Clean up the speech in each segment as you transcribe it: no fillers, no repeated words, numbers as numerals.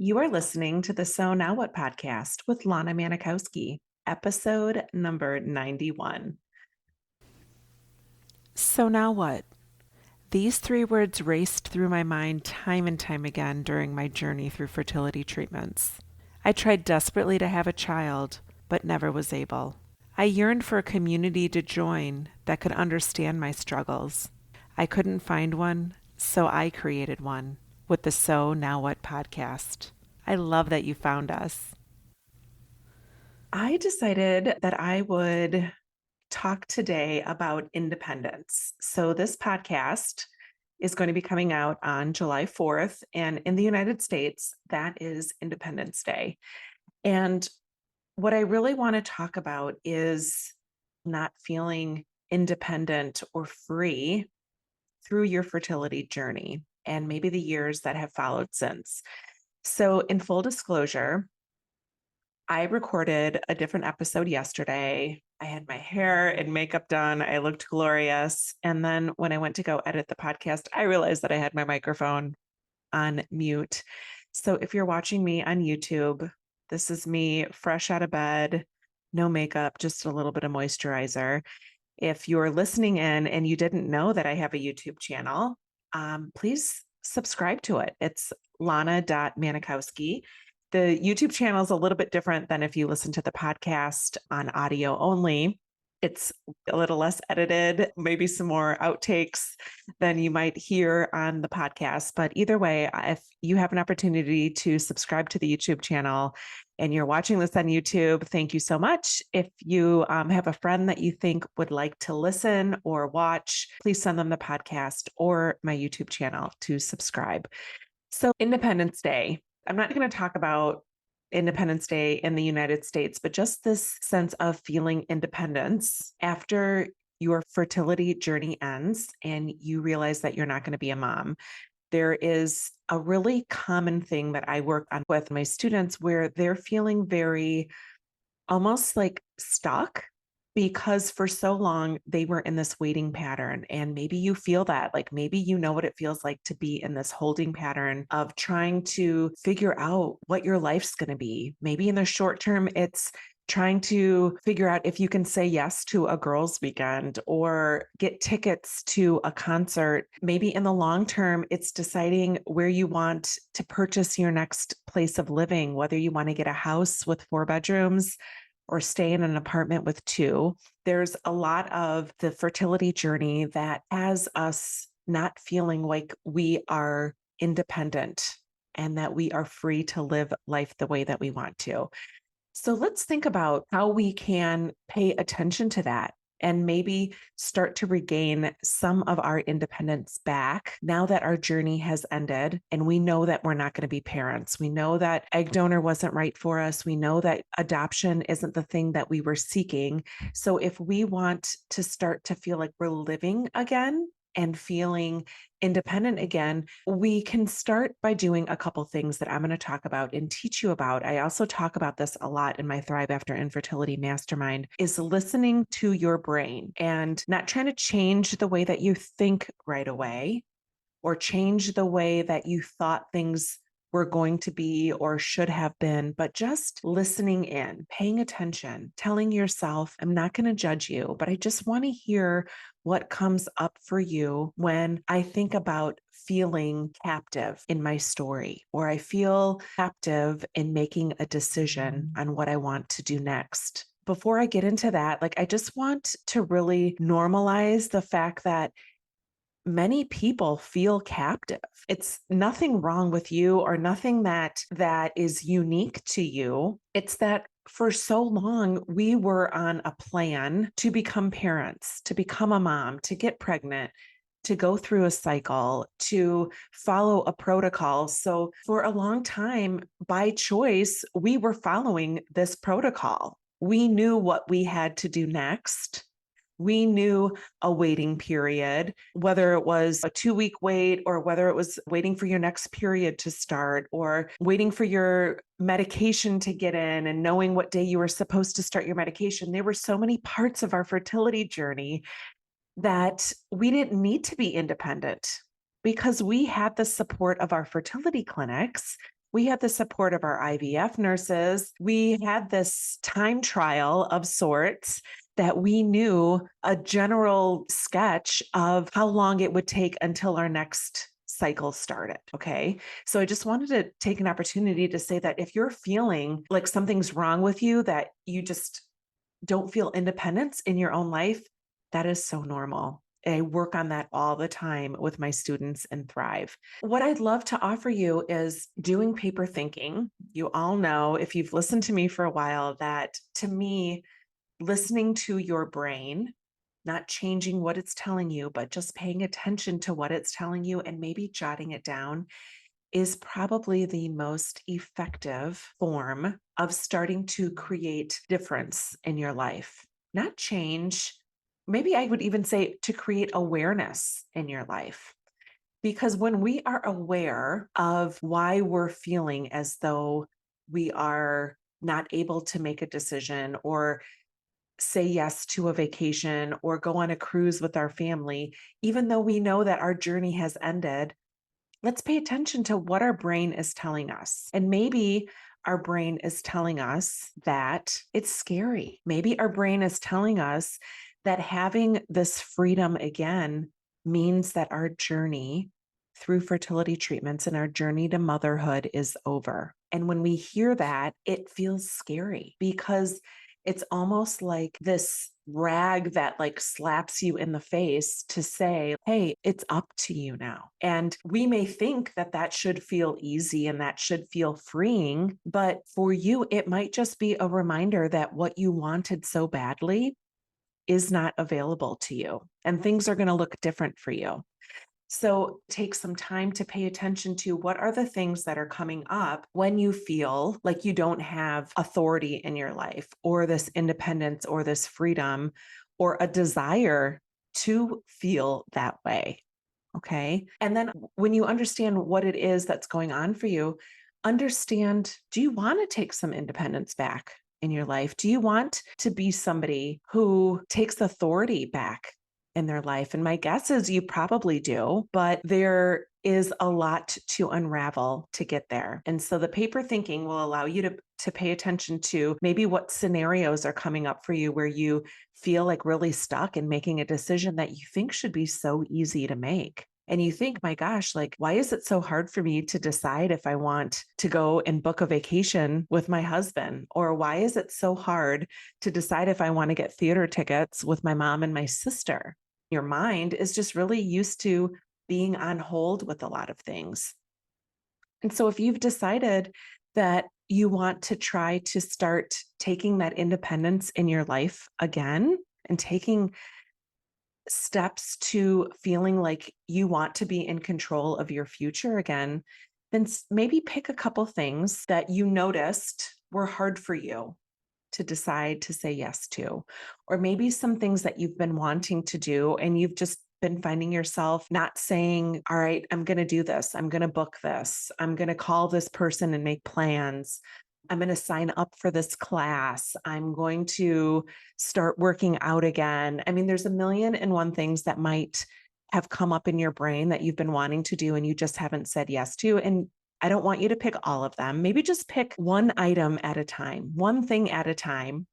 You are listening to the So Now What podcast with Lana Manikowski, episode number 91. So now what? These three words raced through my mind time and time again during my journey through fertility treatments. I tried desperately to have a child, but never was able. I yearned for a community to join that could understand my struggles. I couldn't find one, so I created one with the So Now What podcast. I love that you found us. I decided that I would talk today about independence. So, this podcast is going to be coming out on July 4th. And in the United States, that is Independence Day. And what I really want to talk about is not feeling independent or free through your fertility journey and maybe the years that have followed since. So, in full disclosure, I recorded a different episode yesterday. I had my hair and makeup done. I looked glorious. And then when I went to go edit the podcast, I realized that I had my microphone on mute. So if you're watching me on YouTube, this is me fresh out of bed, no makeup, just a little bit of moisturizer. If you're listening in and you didn't know that I have a YouTube channel, please subscribe to it. It's lana.manikowski. The YouTube channel is a little bit different than if you listen to the podcast on audio only. It's a little less edited, maybe some more outtakes than you might hear on the podcast. But either way, if you have an opportunity to subscribe to the YouTube channel and you're watching this on YouTube, thank you so much. If you have a friend that you think would like to listen or watch, please send them the podcast or my YouTube channel to subscribe. So, Independence Day. I'm not going to talk about Independence Day in the United States, but just this sense of feeling independence after your fertility journey ends and you realize that you're not going to be a mom. There is a really common thing that I work on with my students where they're feeling very almost like stuck because for so long they were in this waiting pattern. And maybe you feel that, like maybe you know what it feels like to be in this holding pattern of trying to figure out what your life's going to be. Maybe in the short term, it's trying to figure out if you can say yes to a girls' weekend or get tickets to a concert. Maybe in the long term, it's deciding where you want to purchase your next place of living, whether you want to get a house with 4 bedrooms or stay in an apartment with 2. There's a lot of the fertility journey that has us not feeling like we are independent and that we are free to live life the way that we want to. So let's think about how we can pay attention to that and maybe start to regain some of our independence back now that our journey has ended and we know that we're not going to be parents. We know that egg donor wasn't right for us. We know that adoption isn't the thing that we were seeking. So if we want to start to feel like we're living again and feeling independent again, we can start by doing a couple things that I'm going to talk about and teach you about. I also talk about this a lot in my Thrive After Infertility Mastermind, is listening to your brain and not trying to change the way that you think right away or change the way that you thought things were going to be or should have been, but just listening in, paying attention, telling yourself, I'm not going to judge you, but I just want to hear what comes up for you when I think about feeling captive in my story, or I feel captive in making a decision on what I want to do next. Before I get into that, I just want to really normalize the fact that many people feel captive. It's nothing wrong with you or nothing that is unique to you. It's that for so long we were on a plan to become parents, to become a mom, to get pregnant, to go through a cycle, to follow a protocol. So for a long time, by choice, we were following this protocol. We knew what we had to do next. We knew a waiting period, whether it was a 2-week wait or whether it was waiting for your next period to start or waiting for your medication to get in and knowing what day you were supposed to start your medication. There were so many parts of our fertility journey that we didn't need to be independent because we had the support of our fertility clinics We had the support of our IVF nurses. We had this time trial of sorts that we knew a general sketch of how long it would take until our next cycle started. Okay. So I just wanted to take an opportunity to say that if you're feeling like something's wrong with you, that you just don't feel independence in your own life, that is so normal. I work on that all the time with my students and Thrive. What I'd love to offer you is doing paper thinking. You all know, if you've listened to me for a while, that to me, listening to your brain, not changing what it's telling you, but just paying attention to what it's telling you and maybe jotting it down is probably the most effective form of starting to create difference in your life. Not change. Maybe I would even say to create awareness in your life. Because when we are aware of why we're feeling as though we are not able to make a decision or say yes to a vacation or go on a cruise with our family, even though we know that our journey has ended, let's pay attention to what our brain is telling us. And maybe our brain is telling us that it's scary. Maybe our brain is telling us that having this freedom again means that our journey through fertility treatments and our journey to motherhood is over. And when we hear that, it feels scary because it's almost like this rag that like slaps you in the face to say, hey, it's up to you now. And we may think that that should feel easy and that should feel freeing, but for you, it might just be a reminder that what you wanted so badly is not available to you and things are going to look different for you. So take some time to pay attention to what are the things that are coming up when you feel like you don't have authority in your life or this independence or this freedom or a desire to feel that way. Okay. And then when you understand what it is that's going on for you, understand, do you want to take some independence back in your life? Do you want to be somebody who takes authority back in their life? And my guess is you probably do, but there is a lot to unravel to get there. And so the paper thinking will allow you to pay attention to maybe what scenarios are coming up for you where you feel like really stuck in making a decision that you think should be so easy to make. And you think, my gosh, like, why is it so hard for me to decide if I want to go and book a vacation with my husband? Or why is it so hard to decide if I want to get theater tickets with my mom and my sister? Your mind is just really used to being on hold with a lot of things. And so if you've decided that you want to try to start taking that independence in your life again and taking steps to feeling like you want to be in control of your future again, then maybe pick a couple things that you noticed were hard for you to decide to say yes to, or maybe some things that you've been wanting to do and you've just been finding yourself not saying, all right, I'm going to do this. I'm going to book this. I'm going to call this person and make plans. I'm going to sign up for this class. I'm going to start working out again. I mean, there's a million and one things that might have come up in your brain that you've been wanting to do and you just haven't said yes to. And I don't want you to pick all of them. Maybe just pick one item at a time, one thing at a time,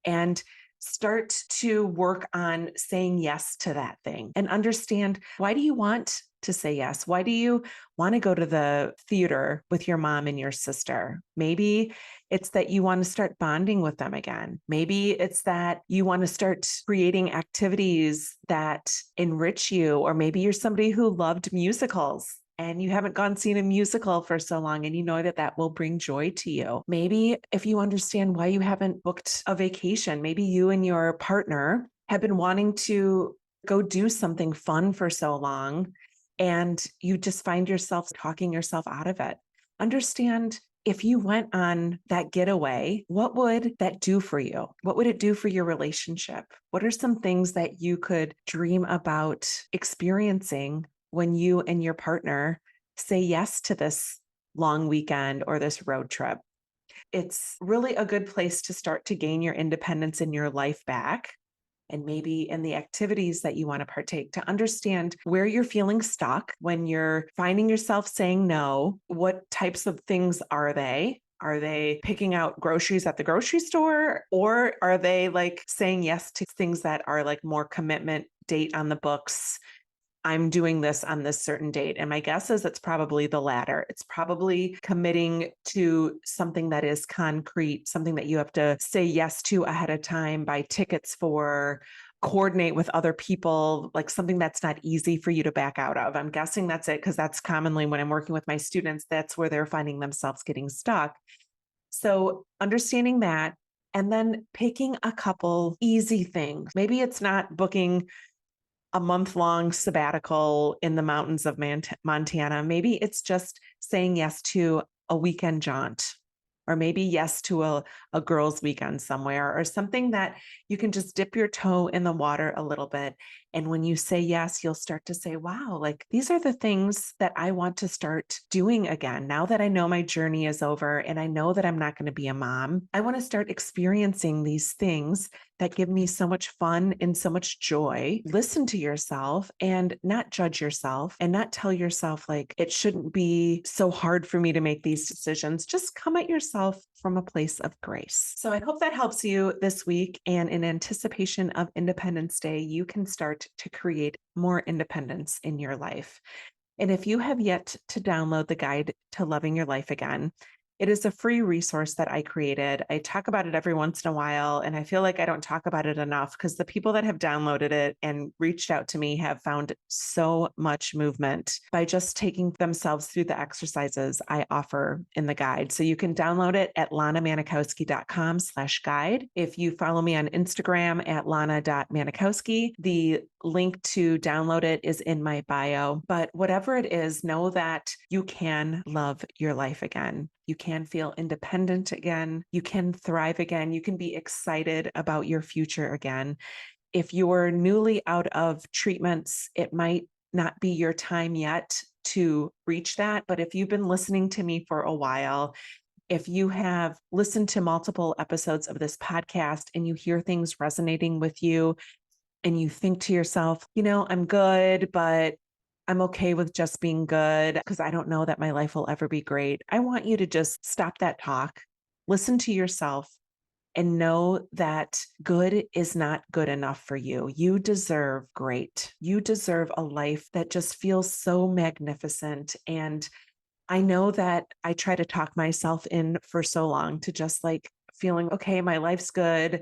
and start to work on saying yes to that thing and understand, why do you want to say yes? Why do you want to go to the theater with your mom and your sister? Maybe it's that you want to start bonding with them again. Maybe it's that you want to start creating activities that enrich you, or maybe you're somebody who loved musicals and you haven't gone seen a musical for so long and you know that that will bring joy to you. Maybe if you understand why you haven't booked a vacation, maybe you and your partner have been wanting to go do something fun for so long and you just find yourself talking yourself out of it. Understand, if you went on that getaway, what would that do for you? What would it do for your relationship? What are some things that you could dream about experiencing when you and your partner say yes to this long weekend or this road trip? It's really a good place to start to gain your independence in your life back and maybe in the activities that you want to partake, to understand where you're feeling stuck when you're finding yourself saying no. What types of things are they? Are they picking out groceries at the grocery store? Or are they like saying yes to things that are like more commitment, date on the books? I'm doing this on this certain date. And my guess is it's probably the latter. It's probably committing to something that is concrete, something that you have to say yes to ahead of time, buy tickets for, coordinate with other people, like something that's not easy for you to back out of. I'm guessing that's it, because that's commonly when I'm working with my students, that's where they're finding themselves getting stuck. So understanding that, and then picking a couple easy things. Maybe it's not booking a month-long sabbatical in the mountains of Montana. Maybe it's just saying yes to a weekend jaunt, or maybe yes to a girls' weekend somewhere, or something that you can just dip your toe in the water a little bit. And when you say yes, you'll start to say, wow, like these are the things that I want to start doing again. Now that I know my journey is over and I know that I'm not going to be a mom, I want to start experiencing these things that give me so much fun and so much joy. Listen to yourself and not judge yourself, and not tell yourself like it shouldn't be so hard for me to make these decisions. Just come at yourself from a place of grace. So I hope that helps you this week. And in anticipation of Independence Day, you can start to create more independence in your life. And if you have yet to download the guide to loving your life again, it is a free resource that I created. I talk about it every once in a while, and I feel like I don't talk about it enough, because the people that have downloaded it and reached out to me have found so much movement by just taking themselves through the exercises I offer in the guide. So you can download it at lanamanikowski.com/guide. If you follow me on Instagram at lana.manikowski, the link to download it is in my bio. But whatever it is, know that you can love your life again. You can feel independent again. You can thrive again. You can be excited about your future again. If you're newly out of treatments, it might not be your time yet to reach that. But if you've been listening to me for a while, if you have listened to multiple episodes of this podcast and you hear things resonating with you, and you think to yourself, I'm good, but I'm okay with just being good because I don't know that my life will ever be great. I want you to just stop that talk, listen to yourself, and know that good is not good enough for you. You deserve great. You deserve a life that just feels so magnificent. And I know that I try to talk myself in for so long to just like feeling, okay, my life's good.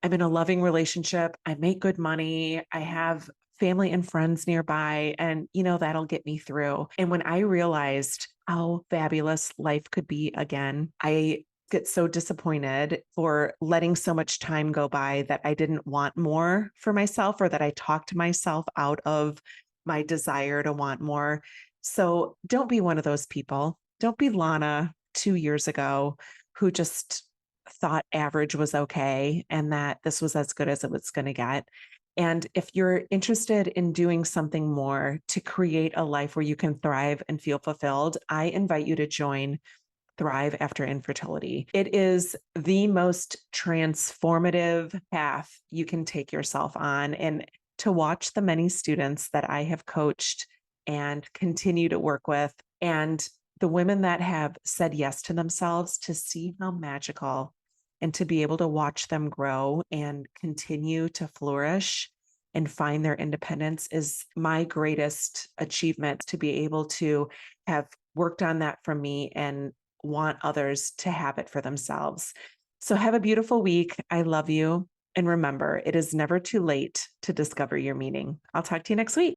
I'm in a loving relationship. I make good money. I have family and friends nearby, and that'll get me through. And when I realized how fabulous life could be again, I get so disappointed for letting so much time go by that I didn't want more for myself, or that I talked myself out of my desire to want more. So don't be one of those people. Don't be Lana 2 years ago who just thought average was okay and that this was as good as it was going to get. And if you're interested in doing something more to create a life where you can thrive and feel fulfilled, I invite you to join Thrive After Infertility. It is the most transformative path you can take yourself on. And to watch the many students that I have coached and continue to work with, and the women that have said yes to themselves, to see how magical, and to be able to watch them grow and continue to flourish and find their independence, is my greatest achievement, to be able to have worked on that for me and want others to have it for themselves. So have a beautiful week. I love you. And remember, it is never too late to discover your meaning. I'll talk to you next week.